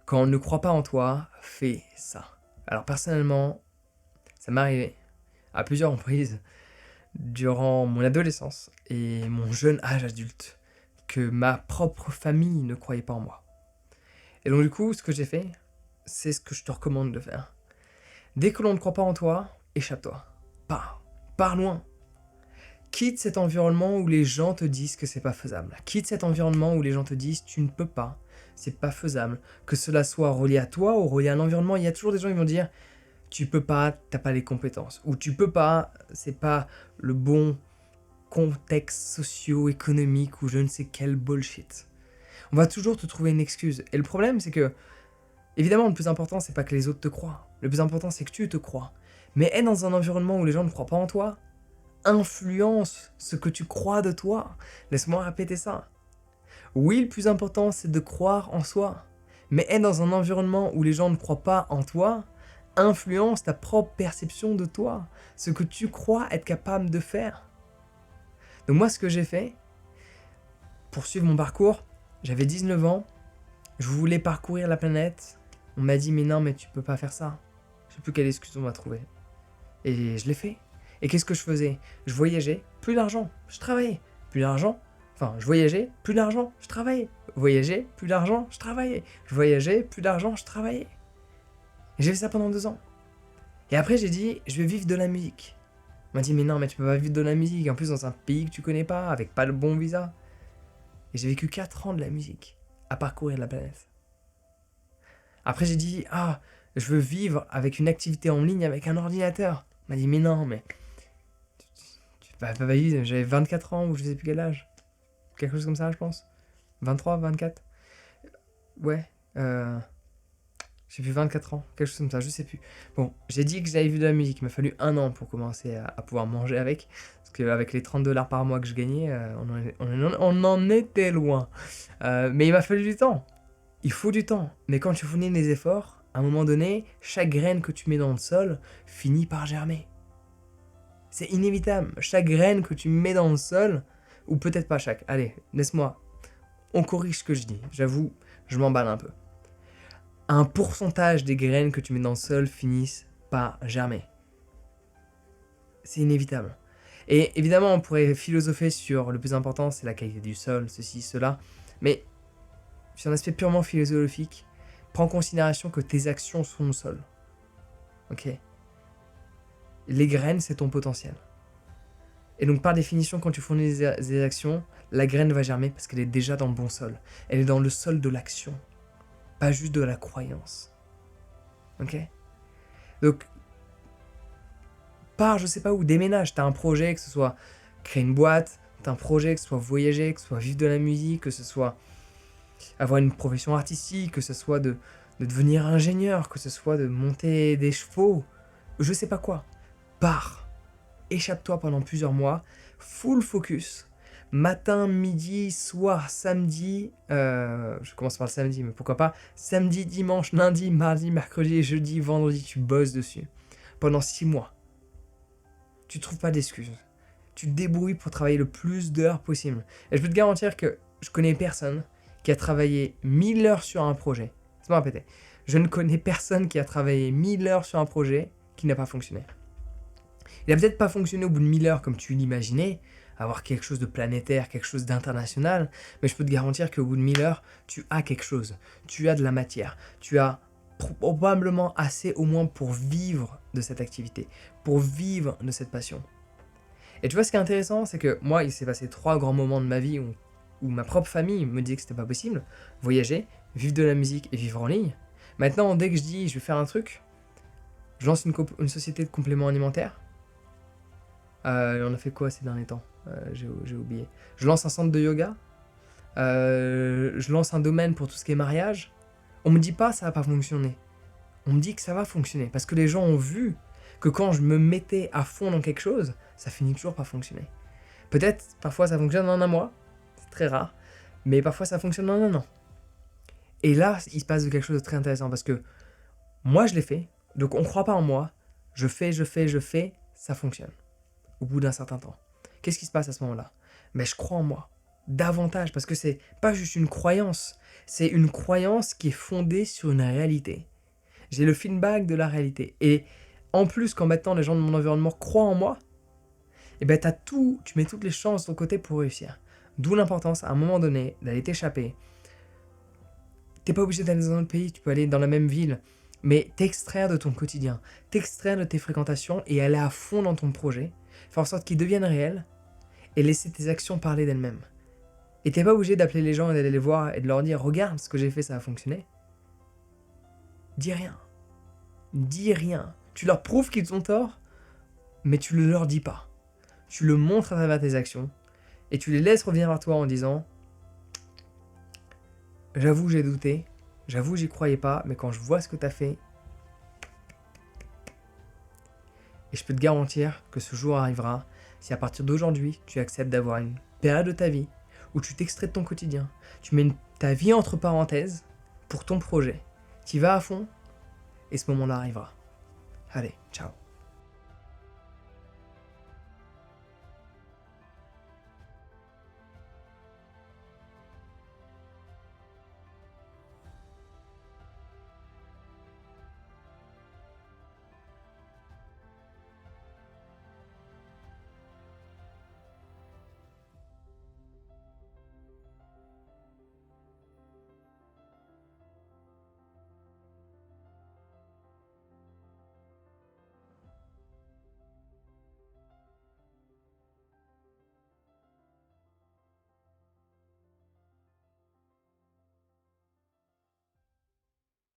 Quand on ne croit pas en toi, fais ça. Alors personnellement, ça m'est arrivé à plusieurs reprises durant mon adolescence et mon jeune âge adulte que ma propre famille ne croyait pas en moi. Et donc du coup, ce que j'ai fait, c'est ce que je te recommande de faire. Dès que l'on ne croit pas en toi, échappe-toi. Pars. Pars loin. Quitte cet environnement où les gens te disent que c'est pas faisable. Quitte cet environnement où les gens te disent tu ne peux pas, c'est pas faisable. Que cela soit relié à toi ou relié à l'environnement, il y a toujours des gens qui vont dire tu peux pas, t'as pas les compétences. Ou tu peux pas, c'est pas le bon contexte socio-économique ou je ne sais quel bullshit. On va toujours te trouver une excuse. Et le problème, c'est que, évidemment, le plus important, c'est pas que les autres te croient. Le plus important, c'est que tu te crois. Mais être dans un environnement où les gens ne croient pas en toi, influence ce que tu crois de toi. Laisse-moi répéter ça. Oui, le plus important, c'est de croire en soi. Mais être dans un environnement où les gens ne croient pas en toi, influence ta propre perception de toi. Ce que tu crois être capable de faire. Donc moi, ce que j'ai fait, pour suivre mon parcours, j'avais 19 ans, je voulais parcourir la planète. On m'a dit, mais non, mais tu peux pas faire ça. Je sais plus quelle excuse on m'a trouvé. Et je l'ai fait. Et qu'est-ce que je faisais? Je voyageais, plus d'argent, je travaillais. Plus d'argent, enfin, je voyageais, plus d'argent, je travaillais. Voyager, plus d'argent, je travaillais. Je voyageais, plus d'argent, je travaillais. Et j'ai fait ça pendant 2 ans. Et après, j'ai dit, je vais vivre de la musique. On m'a dit, mais non, mais tu peux pas vivre de la musique. En plus, dans un pays que tu connais pas, avec pas le bon visa. Et j'ai vécu 4 ans de la musique, à parcourir la planète. Après, j'ai dit, je veux vivre avec une activité en ligne avec un ordinateur. On m'a dit, mais non, mais bah, j'avais 24 ans ou je sais plus quel âge. Quelque chose comme ça, je pense. 23, 24. Ouais. Je sais plus, 24 ans. Quelque chose comme ça, je sais plus. Bon, j'ai dit que j'avais vu de la musique. Il m'a fallu 1 an pour commencer à pouvoir manger avec. Parce qu'avec les 30$ par mois que je gagnais, on en était loin. Mais il m'a fallu du temps. Il faut du temps. Mais quand tu fournis des efforts, à un moment donné, chaque graine que tu mets dans le sol finit par germer. C'est inévitable. Chaque graine que tu mets dans le sol, ou peut-être pas chaque, allez, laisse-moi, on corrige ce que je dis. J'avoue, je m'emballe un peu. Un pourcentage des graines que tu mets dans le sol finissent par germer. C'est inévitable. Et évidemment, on pourrait philosopher sur le plus important, c'est la qualité du sol, ceci, cela. Mais sur un aspect purement philosophique, prends en considération que tes actions sont le sol. Ok? Les graines, c'est ton potentiel. Et donc, par définition, quand tu fournis des actions, la graine va germer parce qu'elle est déjà dans le bon sol. Elle est dans le sol de l'action, pas juste de la croyance. Ok? Donc, pars, je sais pas où, déménage. T'as un projet, que ce soit créer une boîte, t'as un projet, que ce soit voyager, que ce soit vivre de la musique, que ce soit avoir une profession artistique, que ce soit de devenir ingénieur, que ce soit de monter des chevaux, je sais pas quoi. Pars. Échappe-toi pendant plusieurs mois, full focus, matin, midi, soir, samedi, je commence par le samedi, mais pourquoi pas, samedi, dimanche, lundi, mardi, mercredi, jeudi, vendredi, tu bosses dessus, pendant 6 mois. Tu trouves pas d'excuses. Tu te débrouilles pour travailler le plus d'heures possible. Et je peux te garantir que je connais personne qui a travaillé 1000 heures sur un projet. Laisse-moi répéter. Je ne connais personne qui a travaillé 1000 heures sur un projet qui n'a pas fonctionné. Il a peut-être pas fonctionné au bout de 1000 heures comme tu l'imaginais, avoir quelque chose de planétaire, quelque chose d'international, mais je peux te garantir qu'au bout de 1000 heures, tu as quelque chose. Tu as de la matière. Tu as probablement assez au moins pour vivre de cette activité, pour vivre de cette passion. Et tu vois, ce qui est intéressant, c'est que moi, il s'est passé 3 grands moments de ma vie où ma propre famille me disait que c'était pas possible. Voyager, vivre de la musique et vivre en ligne. Maintenant, dès que je dis je vais faire un truc, je lance une société de compléments alimentaires. On a fait quoi ces derniers temps? J'ai oublié. Je lance un centre de yoga. Je lance un domaine pour tout ce qui est mariage. On me dit pas ça va pas fonctionner. On me dit que ça va fonctionner. Parce que les gens ont vu que quand je me mettais à fond dans quelque chose, ça finit toujours par fonctionner. Peut-être, parfois ça fonctionne en un mois. C'est très rare. Mais parfois ça fonctionne en un an. Et là, il se passe quelque chose de très intéressant. Parce que moi, je l'ai fait. Donc on croit pas en moi. Je fais. Ça fonctionne. Au bout d'un certain temps. Qu'est-ce qui se passe à ce moment-là? Mais je crois en moi. davantage, parce que c'est pas juste une croyance, c'est une croyance qui est fondée sur une réalité. J'ai le feedback de la réalité. Et en plus, quand maintenant les gens de mon environnement croient en moi, et ben tu mets toutes les chances de ton côté pour réussir. D'où l'importance, à un moment donné, d'aller t'échapper. T'es pas obligé d'aller dans un autre pays, tu peux aller dans la même ville, mais t'extraire de ton quotidien, t'extraire de tes fréquentations et aller à fond dans ton projet, faire en sorte qu'ils deviennent réels et laisser tes actions parler d'elles-mêmes. Et t'es pas obligé d'appeler les gens et d'aller les voir et de leur dire « Regarde, ce que j'ai fait, ça a fonctionné ». Dis rien. Dis rien. Tu leur prouves qu'ils ont tort, mais tu ne leur dis pas. Tu le montres à travers tes actions et tu les laisses revenir vers toi en disant « J'avoue, j'ai douté, j'avoue, j'y croyais pas, mais quand je vois ce que t'as fait, et je peux te garantir que ce jour arrivera si à partir d'aujourd'hui, tu acceptes d'avoir une période de ta vie où tu t'extrais de ton quotidien, tu mets ta vie entre parenthèses pour ton projet, tu y vas à fond, et ce moment-là arrivera. Allez, ciao.